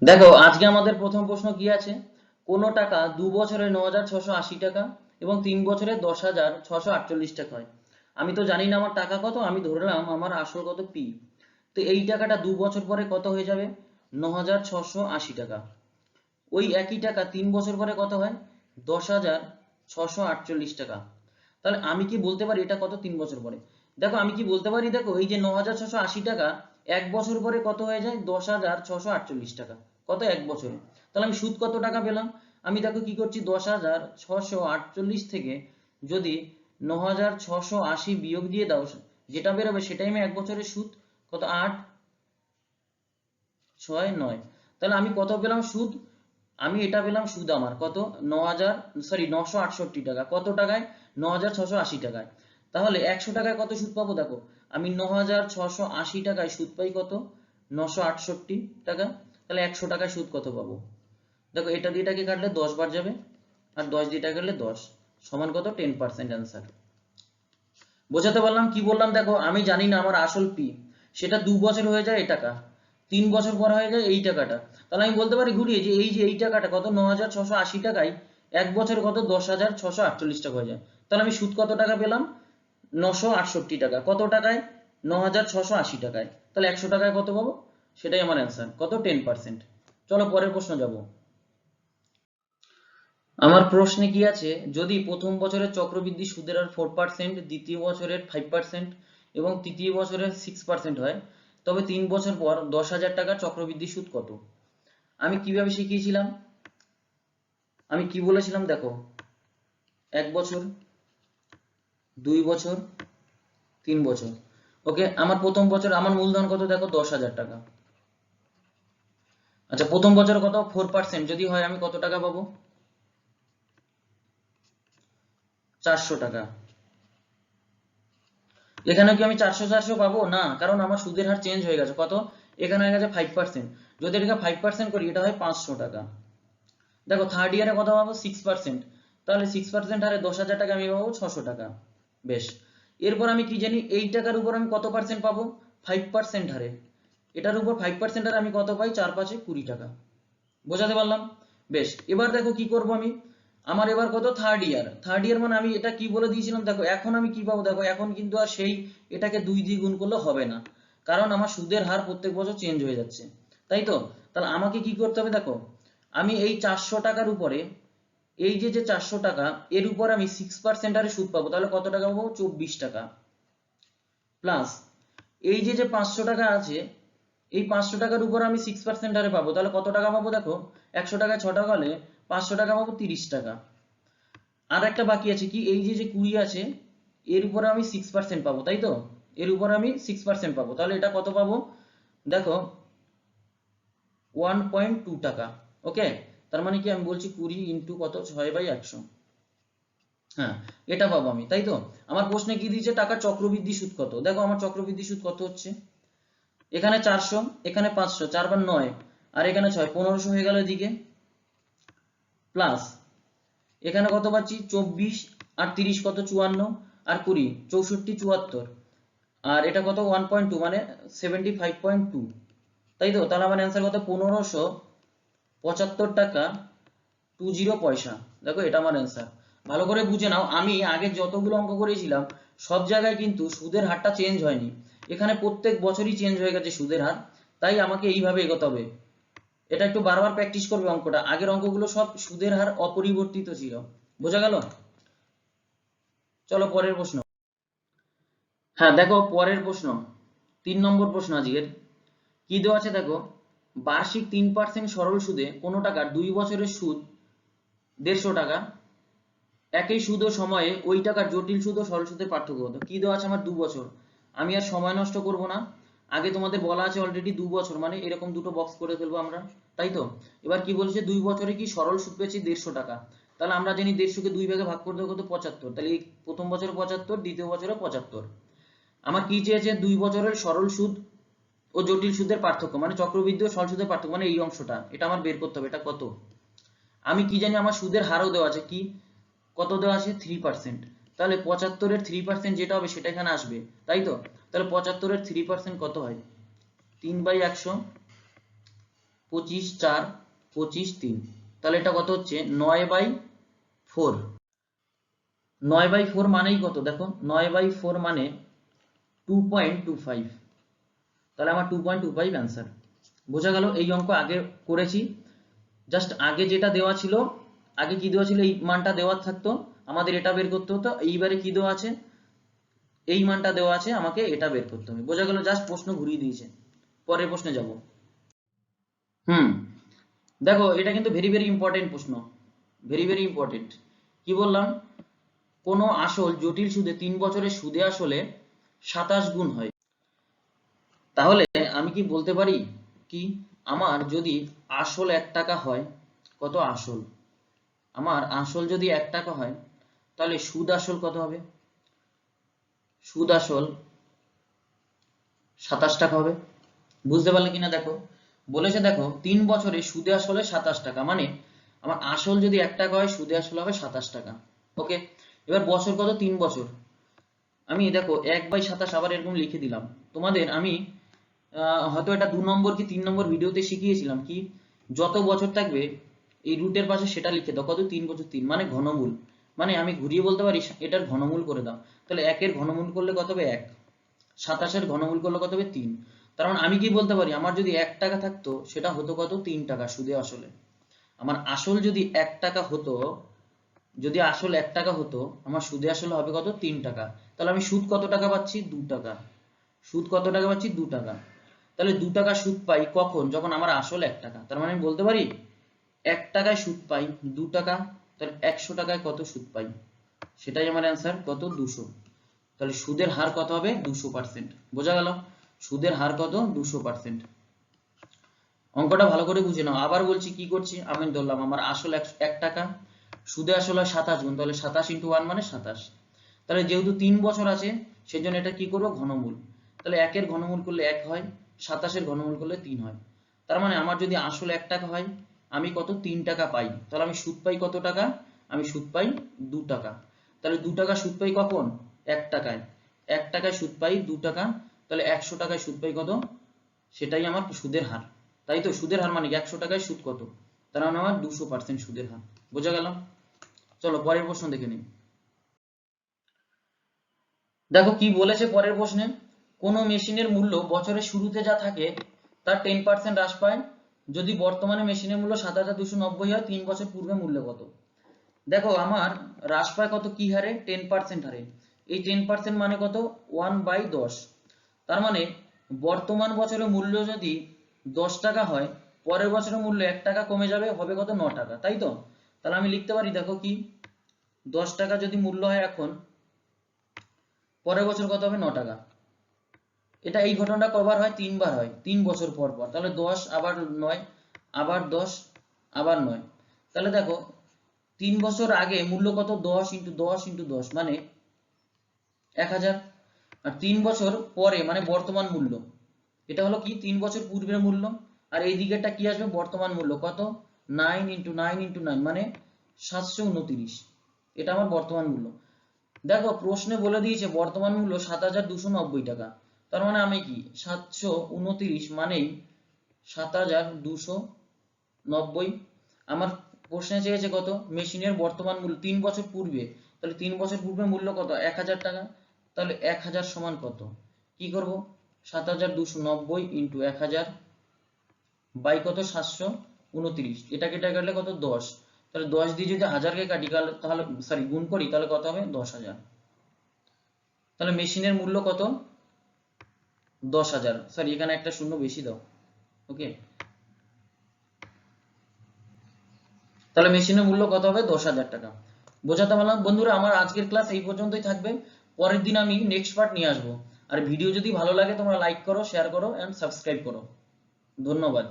দেখো আজকে আমাদের প্রথম প্রশ্ন কি আছে, কোন টাকা 2 বছরে 9,680 টাকা এবং 3 বছরে 10,648 টাকা হয়। আমি তো জানি না আমার টাকা কত, আমি ধরলাম আমার আসল কত পি। তো এই টাকাটা 2 বছর পরে কত হয়ে যাবে, 9,680 টাকা। ওই একই টাকা 3 বছর পরে কত হয়, 10,648 টাকা। তাহলে আমি কি বলতে পারি এটা কত 3 বছর পরে? দেখো আমি কি বলতে পারি, দেখো এই যে 9,680 টাকা 1 বছর পরে কত হয়ে যায়, 10,648 টাকা। কত 1 বছরে? তাহলে আমি সুদ কত টাকা পেলাম? আমি দেখো কি করছি, 10,648 থেকে যদি 9,680 বিয়োগ দিয়ে দাও, যেটা বেরোবে সেটাই আমি 1 বছরের সুদ। কত, 8, 6, 9। তাহলে আমি কত পেলাম সুদ? আমি এটা পেলাম সুদ আমার কত, 9,668 টাকা। কত টাকায়? 9,680 টাকায়। তাহলে 100 টাকায় কত সুদ পাবো? দেখো আমি 9,680 টাকায় সুদ পাই কত, 968 টাকা। তাহলে 100 টাকায় সুদ কত পাবো? দেখো এটা দিয়ে এটাকে কাটলে 10 বার যাবে, আর 10 দিয়ে এটা কাটলে 10, সমান কত, 10% অ্যান্সার। বোঝাতে পারলাম? কি বললাম দেখো, আমি জানি না আমার আসল পি, সেটা 2 বছর হয়ে যায় এই টাকা, 3 বছর পর হয়ে যায় এই টাকাটা। তাহলে আমি বলতে পারি ঘুরিয়ে যে এই টাকাটা কত, 9,680 টাকায় 1 বছর কত, 10,648 টাকা হয়ে যায়। তাহলে আমি সুদ কত টাকা পেলাম, 968 টাকা। কত টাকায়? 9,680 টাকায়। তাহলে 100 টাকায় কত পাবো? সেটাই আমার অ্যান্সার, কত, 10%। চলো পরের প্রশ্ন যাব। আমার প্রশ্নে কি আছে, যদি প্রথম বছরের চক্রবৃদ্ধি সুদের হার 4%, দ্বিতীয় বছরের 5% এবং তৃতীয় বছরের 6% হয়, তবে 3 বছর পর 10,000 টাকার চক্রবৃদ্ধি সুদ কত? আমি কিভাবে শিখিয়েছিলাম, আমি কি বলেছিলাম দেখো, 1 বছর, 2 বছর, 3 বছর। ওকে, আমার প্রথম বছর আমার মূলধন কত দেখো, 10,000 টাকা। আচ্ছা প্রথম বছর কত, 4% যদি হয় আমি কত টাকা পাবো, 400 টাকা। এখানে কি আমি 400 পাবো না, কারণ আমার সুদের হার চেঞ্জ হয়ে গেছে। কত? এখানে হয়ে গেছে 5%। যদি এটাকে 5% করি এটা হয় 500 টাকা। দেখো থার্ড ইয়ারে কত পাবো, 6%। তাহলে 6% হারে 10,000 টাকা আমি পাবো 600 টাকা। বেশ, এরপর আমি কি জানি, এই টাকার উপর আমি কত পার্সেন্ট পাবো, 5% হারে। এটার উপর 5% হারে আমি কত পাই, 4 5 20 টাকা। বোঝাতে পারলাম? বেশ, এবার দেখো কি করব আমি, আমার এবার কত, থার্ড ইয়ার মানে আমি এটা কি বলে দিয়েছিলাম দেখো, এখন আমি কি পাবো দেখো, এখন কিন্তু আর সেই এটাকে 2 দিয়ে গুণ করলে হবে না, কারণ আমার সুদের হার প্রত্যেক বছর চেঞ্জ হয়ে যাচ্ছে, তাই তো? তাহলে আমাকে কি করতে হবে দেখো, আমি এই 400 টাকার উপরে, এই যে 400 টাকা, এর উপর আমি 6% হারে সুদ পাবো, তাহলে কত টাকা পাবো, 24 টাকা। প্লাস এই যে 500 টাকা আছে, এই 500 টাকার উপর আমি 6% হারে পাবো, তাহলে কত টাকা পাবো দেখো, 100 টাকায় 6 টাকা হলে 500 টাকা পাবো, 30 টাকা। আর একটা বাকি আছে কি, এই যে 20 আছে, এর উপরে আমি 6% পাবো, তাই তো? এর উপরে আমি 6% পাবো, তাহলে এটা কত পাবো দেখো, 1.2 টাকা। ওকে, তার মানে কি আমি বলছি 20 ইন্টু কত, 6/100। হ্যাঁ, এটা পাবো আমি, তাই তো? আমার প্রশ্নে কি দিয়েছে, টাকার চক্রবৃদ্ধি সুদ কত। দেখো আমার চক্রবৃদ্ধি সুদ কত হচ্ছে, এখানে 400, এখানে 500, 4 বার 9, আর এখানে 6, 1500 হয়ে গেল এদিকে। প্লাস এখানে কত পাচ্ছি, 24 আর 30 কত, 54, আর 20, 64, 74, আর এটা কত, 1.2 মানে 75.2, তাই তো? তাহলে আমার অ্যান্সার কত, 1575 টাকা 20 পয়সা। দেখো এটা আমার অ্যান্সার। ভালো করে বুঝে নাও, আমি আগে যতগুলো অঙ্ক করেছিলাম সব জায়গায় কিন্তু সুদের হারটা চেঞ্জ হয়নি, এখানে প্রত্যেক বছরই চেঞ্জ হয়ে গেছে সুদের হার, তাই আমাকে এইভাবে এগোতে হবে। এটা একটু বারবার প্র্যাকটিস করবে অঙ্কটা, আগের অঙ্কগুলো সব সুদের হার অপরিবর্তিত ছিল। বোঝা গেল? চলো পরের প্রশ্ন। হ্যাঁ দেখো পরের প্রশ্ন, 3 নম্বর প্রশ্ন আজকের। কি দেওয়া আছে দেখো, বার্ষিক 3% সরল সুদে কোনো টাকার 2 বছরের সুদ 150 টাকা, একই সুদ ও সময়ে ওই টাকার জটিল সুদ ও সরল সুদের পার্থক্য কত? কি দেওয়া আছে আমার, 2 বছর। আমি আর সময় নষ্ট করব না, আগে তোমাদের বলা আছে অলরেডি 2 বছর মানে এরকম দুটো বক্স করে ফেলবো আমরা, তাই তো? এবার কি বলছে, 2 বছরে কি সরল সুদ পেয়েছি 150 টাকা। তাহলে আমরা জানি 150-কে 2 ভাগে ভাগ করে দেবো কত, 75। তাহলে এই প্রথম বছরে 75, দ্বিতীয় বছরে 75। আমার কি চেয়েছে, 2 বছরের সরল সুদ ও জটিল সুদের পার্থক্য, মানে চক্রবৃদ্ধি ও সরল সুদের পার্থক্য, মানে এই অংশটা, এটা আমার বের করতে হবে, এটা কত। আমি কি জানি, আমার সুদের হারও দেওয়া আছে, কি কত দেওয়া আছে, 3%। তাহলে 75-এর 3% যেটা হবে সেটা এখানে আসবে, তাই তো? তাহলে 75-এর 3% কত হয়, 3/100, 25 4 25 3, তাহলে এটা কত হচ্ছে 9/4। 9/4 মানেই কত দেখো, 9/4 মানে 2.25, তাহলে আমার 2.25 অ্যান্সার। বোঝা গেল? এই অঙ্ক আগে করেছি, জাস্ট আগে যেটা দেওয়া ছিল, আগে কি দেওয়া ছিল এই মানটা দেওয়া থাকতো, আমাদের এটা বের করতে হতো। এইবারে কি দেওয়া আছে, এই মানটা দেওয়া আছে, আমাকে এটা বের করতে হবে। বোঝা গেল? জাস্ট প্রশ্ন ঘুরিয়ে দিয়েছে। পরের প্রশ্নে যাব। দেখো এটা কিন্তু ভেরি ভেরি ইম্পর্টেন্ট প্রশ্ন, ভেরি ভেরি ইম্পর্টেন্ট। কি বললাম, কোন আসল জটিল সুদে 3 বছরের সুদে আসলে 27 গুণ হয়। তাহলে আমি কি বলতে পারি, কি আমার যদি আসল 1 টাকা হয়, কত আসল, আমার আসল যদি 1 টাকা হয়, তাহলে সুদ আসল কত হবে, সুদ আসল 27 টাকা হবে। বুঝতে পারলে কিনা দেখো, বলেছে দেখো 3 বছরে সুদে আসলে 27 টাকা, মানে আমার আসল যদি 1 টাকা হয়, সুদে আসল হবে 27 টাকা। ওকে, এবার বছর কত, 3 বছর। আমি দেখো 1/27 আবার এরকম লিখে দিলাম। তোমাদের আমি হয়তো এটা 2 নম্বর কি 3 নম্বর ভিডিওতে শিখিয়েছিলাম, কি যত বছর থাকবে এই রুটের পাশে সেটা লিখে দাও, কত 3 বছর 3 মানে ঘনমূল, মানে আমি ঘুরিয়ে বলতে পারি এটার ঘনমূল করে দাও। তাহলে 1 এর ঘনমূল করলে কত হবে 1, 27 এর ঘনমূল করলে কত হবে 3। তার মানে আমি কি বলতে পারি, আমার যদি 1 টাকা থাকতো সেটা হতো কত 3 টাকা সুদে আসলে। আমার আসল যদি 1 টাকা হতো, যদি আসল 1 টাকা হতো, আমার সুদে আসলে হবে কত 3 টাকা। তাহলে আমি সুদ কত টাকা পাচ্ছি 2 টাকা, সুদ কত টাকা পাচ্ছি 2 টাকা। তাহলে 2 টাকা সুদ পাই কখন, যখন আমার আসল 1 টাকা। তার মানে আমি বলতে পারি 1 টাকায় সুদ পাই 2 টাকা, তাহলে 100 টাকায় কত সুদ পাই, সেটাই আমার অ্যান্সার, কত 200। তাহলে সুদের হার কত হবে 200%। বোঝা গেল? সুদের হার কত 200%। অঙ্কটা ভালো করে বুঝে নাও। আবার বলছি কি করছি, আমি ধরলাম আমার আসল 1 টাকা, সুদে আসল হয় 27 গুণ, তাহলে 27 × 1 মানে 27। তাহলে যেহেতু 3 বছর আছে সেজন্য এটা কি করবো ঘনমূল, তাহলে 1 এর ঘনমূল করলে 1 হয়, 27 এর ঘনমূল করলে 3 হয়। তার মানে আমার যদি আসল 1 টাকা হয়, আমি কত 3 টাকা পাই, তাহলে আমি সুদ পাই কত টাকা, আমি সুদ পাই 2 টাকা। তাহলে 2 টাকা সুদ পাই কখন 1 টাকায়, 1 টাকায় সুদ পাই 2 টাকা, তাহলে 100 টাকায় সুদ পাই কত, সেটাই আমার সুদের হার। তাই তো, সুদের হার মানে 100 টাকায় সুদ কত, তার মানে আমার 200% সুদের হার। বোঝা গেল? চলো পরের প্রশ্ন দেখে নিই। দেখো কি বলেছে পরের প্রশ্নে, কোন মেশিনের মূল্য বছরের শুরুতে যা থাকে তার 10% হ্রাস পায় যদি বর্তমানে মেশিনের মূল্য 7290 হয়, 3 বছর পূর্বে মূল্য কত। দেখো আমার হ্রাস পায় কত, কি হারে 10% হারে। এই 10% মানে কত 1/10। তার মানে বর্তমান বছরের মূল্য যদি 10 টাকা হয়, পরের বছরের মূল্য 1 টাকা কমে যাবে, হবে কত 9 টাকা, তাই তো। তাহলে আমি লিখতে পারি দেখো কি 10 টাকা যদি মূল্য হয় এখন, পরের বছর কত হবে 9 টাকা। এটা এই ঘটনাটা কবার হয়, 3 বার হয়, 3 বছর পর পর। তাহলে 10 আবার 9 আবার 10 আবার 9। তাহলে দেখো 3 বছর আগে মূল্য কত 10 × 10 × 10 মানে 1000। আর 3 বছর পরে মানে বর্তমান মূল্য, এটা হলো কি 3 বছর পূর্বের মূল্য। আর এই দিকেরটা কি আসবে বর্তমান মূল্য, কত 9 × 9 × 9 মানে 729। এটা আমার বর্তমান মূল্য। দেখো প্রশ্নে বলে দিয়েছে বর্তমান মূল্য 7290 টাকা। তার মানে আমি কি 729 মানেই 7290। আমার প্রশ্নে চেয়েছে কত মেশিনের বর্তমান মূল্য 3 বছর পূর্বে, তাহলে 3 বছর পূর্বে মূল্য কত 1000 টাকা। তাহলে 1000 সমান কত, কি করব 7290 × 1000 বাই কত 729, এটা কেটে গেলে কত 10। তাহলে 10 দিয়ে যদি 1000 কে কাটি তাহলে সরি গুণ করি, তাহলে কত হবে 10000। তাহলে মেশিনের মূল্য কত 10000, সরি এখানে একটা শূন্য বেশি দাও। ওকে, তাহলে মেশিনের মূল্য কত হবে 10000 টাকা। বোঝাতে পারলাম বন্ধুরা? আমার আজকের ক্লাস এই পর্যন্তই থাকবে, পরের দিন আমি নেক্সট পার্ট নিয়ে আসবো। আর ভিডিও যদি ভালো লাগে তোমরা লাইক করো, শেয়ার করো এন্ড সাবস্ক্রাইব করো। ধন্যবাদ।